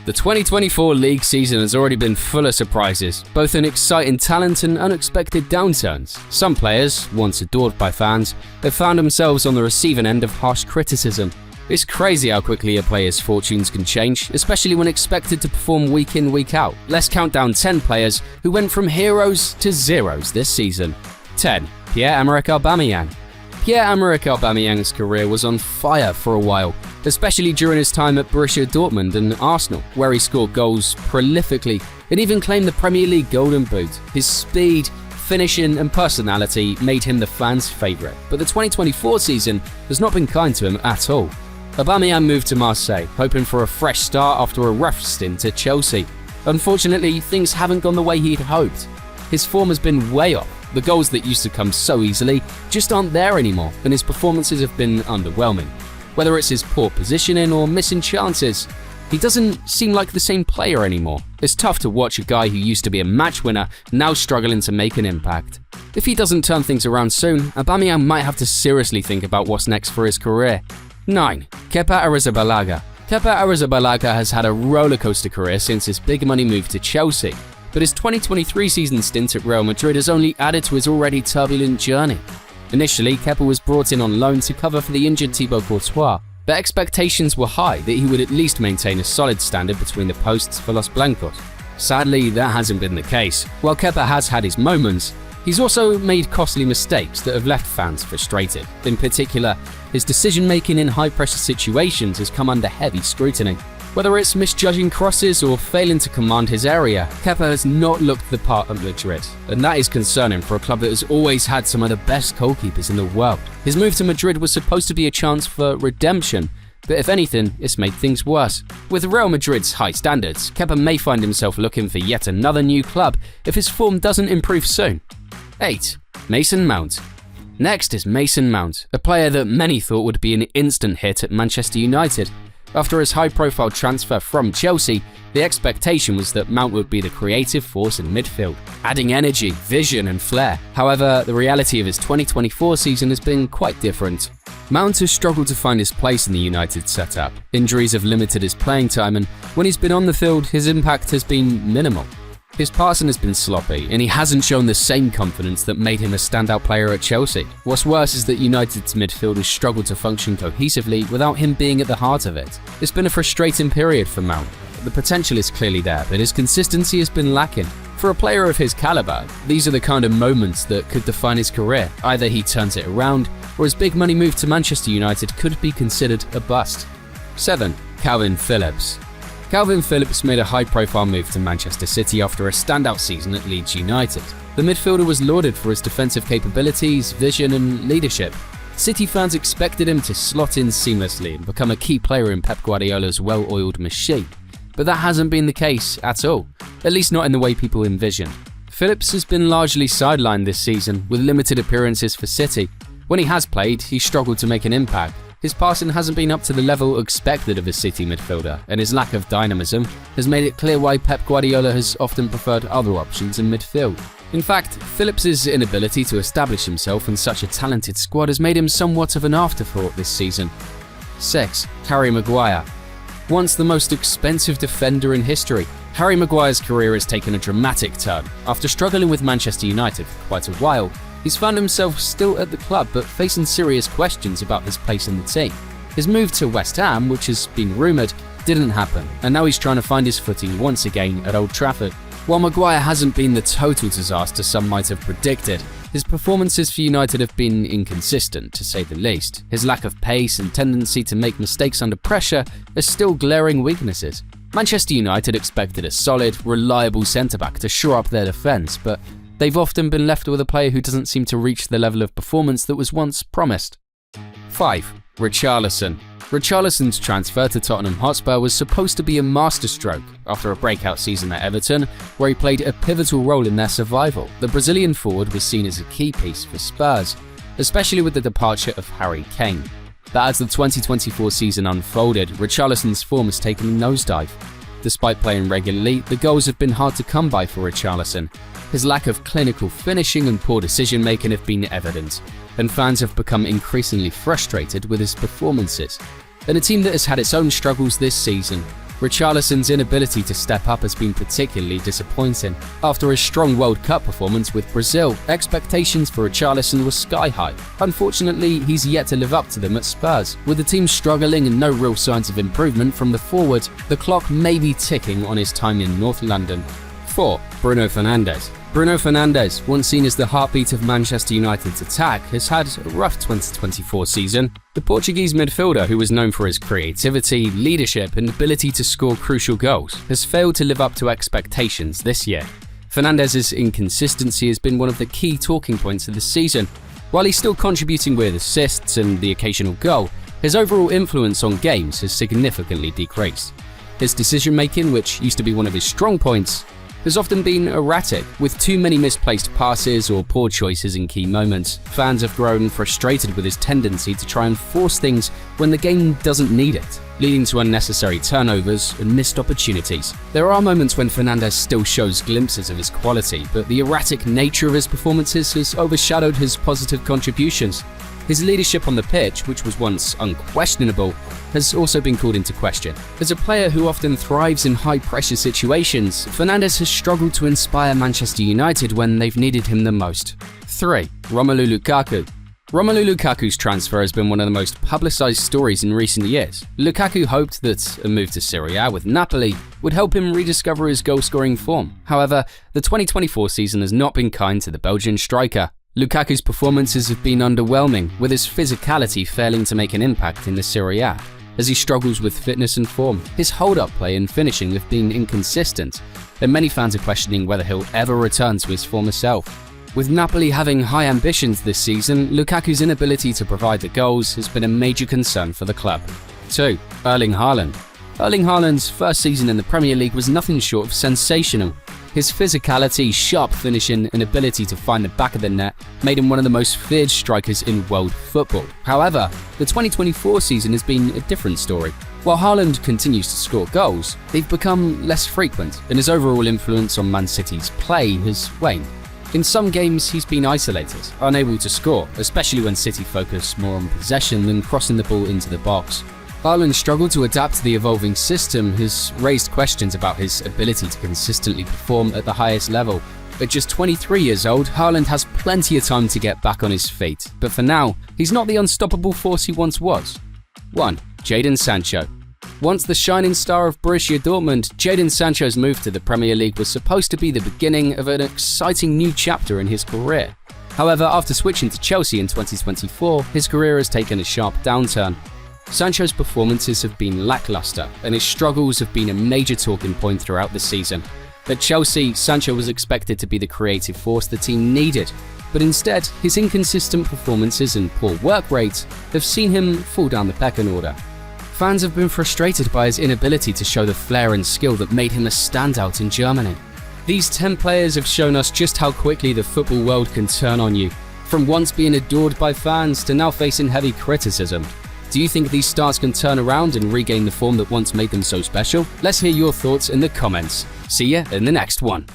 The 2024 league season has already been full of surprises, both in exciting talent and unexpected downturns. Some players, once adored by fans, have found themselves on the receiving end of harsh criticism. It's crazy how quickly a player's fortunes can change, especially when expected to perform week in, week out. Let's count down 10 players who went from heroes to zeros this season. 10. Pierre-Emerick Aubameyang. Pierre-Emerick Aubameyang's career was on fire for a while, especially during his time at Borussia Dortmund and Arsenal, where he scored goals prolifically and even claimed the Premier League Golden Boot. His speed, finishing and personality made him the fans' favourite, but the 2024 season has not been kind to him at all. Aubameyang moved to Marseille, hoping for a fresh start after a rough stint at Chelsea. Unfortunately, things haven't gone the way he'd hoped. His form has been way off. The goals that used to come so easily just aren't there anymore, and his performances have been underwhelming. Whether it's his poor positioning or missing chances, he doesn't seem like the same player anymore. It's tough to watch a guy who used to be a match winner now struggling to make an impact. If he doesn't turn things around soon, Aubameyang might have to seriously think about what's next for his career. 9. Kepa Arrizabalaga. Kepa Arrizabalaga has had a rollercoaster career since his big money move to Chelsea, but his 2023 season stint at Real Madrid has only added to his already turbulent journey. Initially, Kepa was brought in on loan to cover for the injured Thibaut Courtois, but expectations were high that he would at least maintain a solid standard between the posts for Los Blancos. Sadly, that hasn't been the case. While Kepa has had his moments, he's also made costly mistakes that have left fans frustrated. In particular, his decision-making in high-pressure situations has come under heavy scrutiny. Whether it's misjudging crosses or failing to command his area, Kepa has not looked the part at Madrid, and that is concerning for a club that has always had some of the best goalkeepers in the world. His move to Madrid was supposed to be a chance for redemption, but if anything, it's made things worse. With Real Madrid's high standards, Kepa may find himself looking for yet another new club if his form doesn't improve soon. 8. Mason Mount. Next is Mason Mount, a player that many thought would be an instant hit at Manchester United. After his high-profile transfer from Chelsea, the expectation was that Mount would be the creative force in midfield, adding energy, vision and flair. However, the reality of his 2024 season has been quite different. Mount has struggled to find his place in the United setup. Injuries have limited his playing time, and when he's been on the field, his impact has been minimal. His passing has been sloppy, and he hasn't shown the same confidence that made him a standout player at Chelsea. What's worse is that United's midfield has struggled to function cohesively without him being at the heart of it. It's been a frustrating period for Mount. The potential is clearly there, but his consistency has been lacking. For a player of his caliber, these are the kind of moments that could define his career. Either he turns it around, or his big money move to Manchester United could be considered a bust. 7. Kalvin Phillips. Kalvin Phillips made a high-profile move to Manchester City after a standout season at Leeds United. The midfielder was lauded for his defensive capabilities, vision and leadership. City fans expected him to slot in seamlessly and become a key player in Pep Guardiola's well-oiled machine. But that hasn't been the case at all, at least not in the way people envisioned. Phillips has been largely sidelined this season, with limited appearances for City. When he has played, he's struggled to make an impact. His passing hasn't been up to the level expected of a City midfielder, and his lack of dynamism has made it clear why Pep Guardiola has often preferred other options in midfield. In fact, Phillips' inability to establish himself in such a talented squad has made him somewhat of an afterthought this season. 6. Harry Maguire. Once the most expensive defender in history, Harry Maguire's career has taken a dramatic turn. After struggling with Manchester United for quite a while, he's found himself still at the club but facing serious questions about his place in the team. His move to West Ham, which has been rumoured, didn't happen, and now he's trying to find his footing once again at Old Trafford. While Maguire hasn't been the total disaster some might have predicted, his performances for United have been inconsistent, to say the least. His lack of pace and tendency to make mistakes under pressure are still glaring weaknesses. Manchester United expected a solid, reliable centre-back to shore up their defence, but they've often been left with a player who doesn't seem to reach the level of performance that was once promised. 5. Richarlison. Richarlison's transfer to Tottenham Hotspur was supposed to be a masterstroke after a breakout season at Everton, where he played a pivotal role in their survival. The Brazilian forward was seen as a key piece for Spurs, especially with the departure of Harry Kane. But as the 2024 season unfolded, Richarlison's form has taken a nosedive. Despite playing regularly, the goals have been hard to come by for Richarlison. His lack of clinical finishing and poor decision-making have been evident, and fans have become increasingly frustrated with his performances. In a team that has had its own struggles this season, Richarlison's inability to step up has been particularly disappointing. After his strong World Cup performance with Brazil, expectations for Richarlison were sky high. Unfortunately, he's yet to live up to them at Spurs. With the team struggling and no real signs of improvement from the forward, the clock may be ticking on his time in North London. 4. Bruno Fernandes. Bruno Fernandes, once seen as the heartbeat of Manchester United's attack, has had a rough 2024 season. The Portuguese midfielder, who was known for his creativity, leadership and ability to score crucial goals, has failed to live up to expectations this year. Fernandes' inconsistency has been one of the key talking points of the season. While he's still contributing with assists and the occasional goal, his overall influence on games has significantly decreased. His decision-making, which used to be one of his strong points, has often been erratic, with too many misplaced passes or poor choices in key moments. Fans have grown frustrated with his tendency to try and force things when the game doesn't need it, leading to unnecessary turnovers and missed opportunities. There are moments when Fernandes still shows glimpses of his quality, but the erratic nature of his performances has overshadowed his positive contributions. His leadership on the pitch, which was once unquestionable, has also been called into question. As a player who often thrives in high-pressure situations, Fernandes has struggled to inspire Manchester United when they've needed him the most. 3. Romelu Lukaku. Romelu Lukaku's transfer has been one of the most publicised stories in recent years. Lukaku hoped that a move to Serie A with Napoli would help him rediscover his goal-scoring form. However, the 2024 season has not been kind to the Belgian striker. Lukaku's performances have been underwhelming, with his physicality failing to make an impact in the Serie A, as he struggles with fitness and form. His hold-up play and finishing have been inconsistent, and many fans are questioning whether he'll ever return to his former self. With Napoli having high ambitions this season, Lukaku's inability to provide the goals has been a major concern for the club. 2. Erling Haaland. Erling Haaland's first season in the Premier League was nothing short of sensational. His physicality, sharp finishing and ability to find the back of the net made him one of the most feared strikers in world football. However, the 2024 season has been a different story. While Haaland continues to score goals, they've become less frequent, and his overall influence on Man City's play has waned. In some games, he's been isolated, unable to score, especially when City focus more on possession than crossing the ball into the box. Haaland's struggle to adapt to the evolving system has raised questions about his ability to consistently perform at the highest level. At just 23 years old, Haaland has plenty of time to get back on his feet, but for now, he's not the unstoppable force he once was. 1. Jadon Sancho. Once the shining star of Borussia Dortmund, Jadon Sancho's move to the Premier League was supposed to be the beginning of an exciting new chapter in his career. However, after switching to Chelsea in 2024, his career has taken a sharp downturn. Sancho's performances have been lackluster, and his struggles have been a major talking point throughout the season. At Chelsea, Sancho was expected to be the creative force the team needed, but instead, his inconsistent performances and poor work rates have seen him fall down the pecking order. Fans have been frustrated by his inability to show the flair and skill that made him a standout in Germany. These 10 players have shown us just how quickly the football world can turn on you, from once being adored by fans to now facing heavy criticism. Do you think these stars can turn around and regain the form that once made them so special? Let's hear your thoughts in the comments. See ya in the next one.